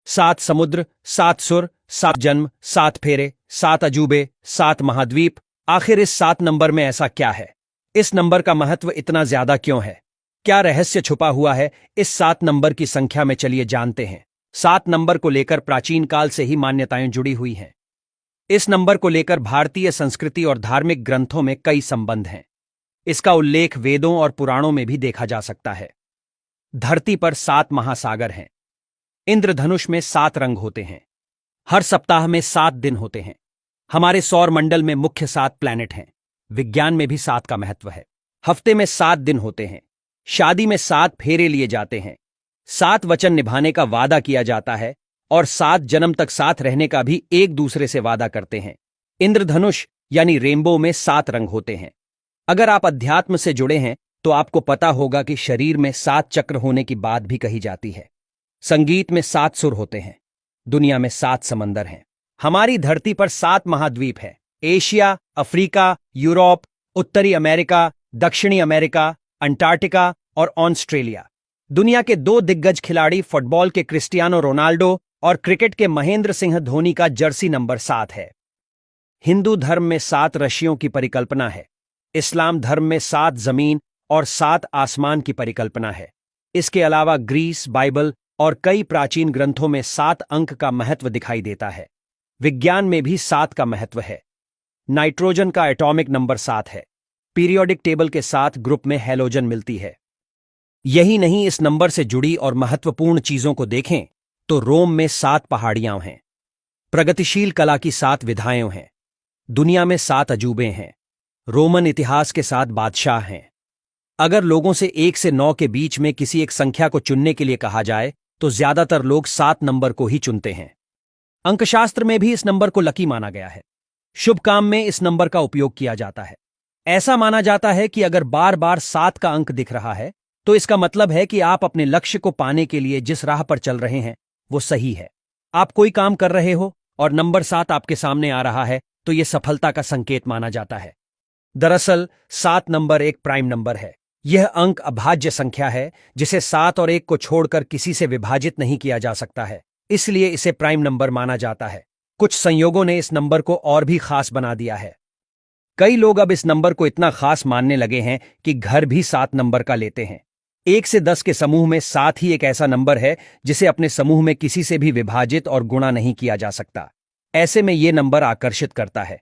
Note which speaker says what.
Speaker 1: 7 समुद्र, 7 सुर, 7 जन्म, 7 फेरे, 7 अजूबे, 7 महाद्वीप। आखिर इस 7 नंबर में ऐसा क्या है? इस नंबर का महत्व इतना ज्यादा क्यों है? क्या रहस्य छुपा हुआ है इस 7 नंबर की संख्या में? चलिए जानते हैं। 7 नंबर को लेकर प्राचीन काल से ही मान्यताएं जुड़ी हुई हैं। इस नंबर को लेकर भारतीय संस्कृति और धार्मिक ग्रंथों में कई संबंध हैं। इसका उल्लेख वेदों और पुराणों में भी देखा जा सकता है। धरती पर 7 महासागर हैं। इंद्रधनुष में 7 रंग होते हैं। हर सप्ताह में 7 दिन होते हैं। हमारे सौर मंडल में मुख्य 7 प्लैनेट हैं। विज्ञान में भी 7 का महत्व है। हफ्ते में 7 दिन होते हैं। शादी में 7 फेरे लिए जाते हैं। 7 वचन निभाने का वादा किया जाता है और 7 जन्म तक साथ रहने का भी एक दूसरे से वादा करते हैं। इंद्रधनुष यानी रेनबो में 7 रंग होते हैं। अगर आप अध्यात्म से जुड़े हैं तो आपको पता होगा कि शरीर में 7 चक्र होने की बात भी कही जाती है। संगीत में 7 सुर होते हैं। दुनिया में 7 समंदर हैं। हमारी धरती पर 7 महाद्वीप है। एशिया, अफ्रीका, यूरोप, उत्तरी अमेरिका, दक्षिणी अमेरिका, अंटार्कटिका और ऑस्ट्रेलिया। दुनिया के 2 दिग्गज खिलाड़ी फुटबॉल के क्रिस्टियानो रोनाल्डो और क्रिकेट के महेंद्र सिंह धोनी का जर्सी नंबर 7 है। हिंदू धर्म में 7 ऋषियों की परिकल्पना है। इस्लाम धर्म में 7 जमीन और 7 आसमान की परिकल्पना है। इसके अलावा ग्रीस, बाइबल और कई प्राचीन ग्रंथों में 7 अंक का महत्व दिखाई देता है। विज्ञान में भी 7 का महत्व है। नाइट्रोजन का एटॉमिक नंबर 7 है। पीरियोडिक टेबल के 7 ग्रुप में हैलोजन मिलती है। यही नहीं, इस नंबर से जुड़ी और महत्वपूर्ण चीजों को देखें तो रोम में 7 पहाड़ियां हैं। प्रगतिशील कला की 7 विधाएं हैं। दुनिया में 7 अजूबे हैं। रोमन इतिहास के 7 बादशाह हैं। अगर लोगों से 1 से 9 के बीच में किसी एक संख्या को चुनने के लिए कहा जाए तो ज्यादातर लोग 7 नंबर को ही चुनते हैं। अंकशास्त्र में भी इस नंबर को लकी माना गया है। शुभ काम में इस नंबर का उपयोग किया जाता है। ऐसा माना जाता है कि अगर बार बार 7 का अंक दिख रहा है तो इसका मतलब है कि आप अपने लक्ष्य को पाने के लिए जिस राह पर चल रहे हैं वो सही है। आप कोई काम कर रहे हो और नंबर 7 आपके सामने आ रहा है तो यह सफलता का संकेत माना जाता है। दरअसल 7 नंबर एक प्राइम नंबर है। यह अंक अभाज्य संख्या है जिसे 7 और 1 को छोड़कर किसी से विभाजित नहीं किया जा सकता है, इसलिए इसे प्राइम नंबर माना जाता है। कुछ संयोगों ने इस नंबर को और भी खास बना दिया है। कई लोग अब इस नंबर को इतना खास मानने लगे हैं कि घर भी 7 नंबर का लेते हैं। 1 से 10 के समूह में 7 ही एक ऐसा नंबर है जिसे अपने समूह में किसी से भी विभाजित और गुणा नहीं किया जा सकता। ऐसे में यह नंबर आकर्षित करता है।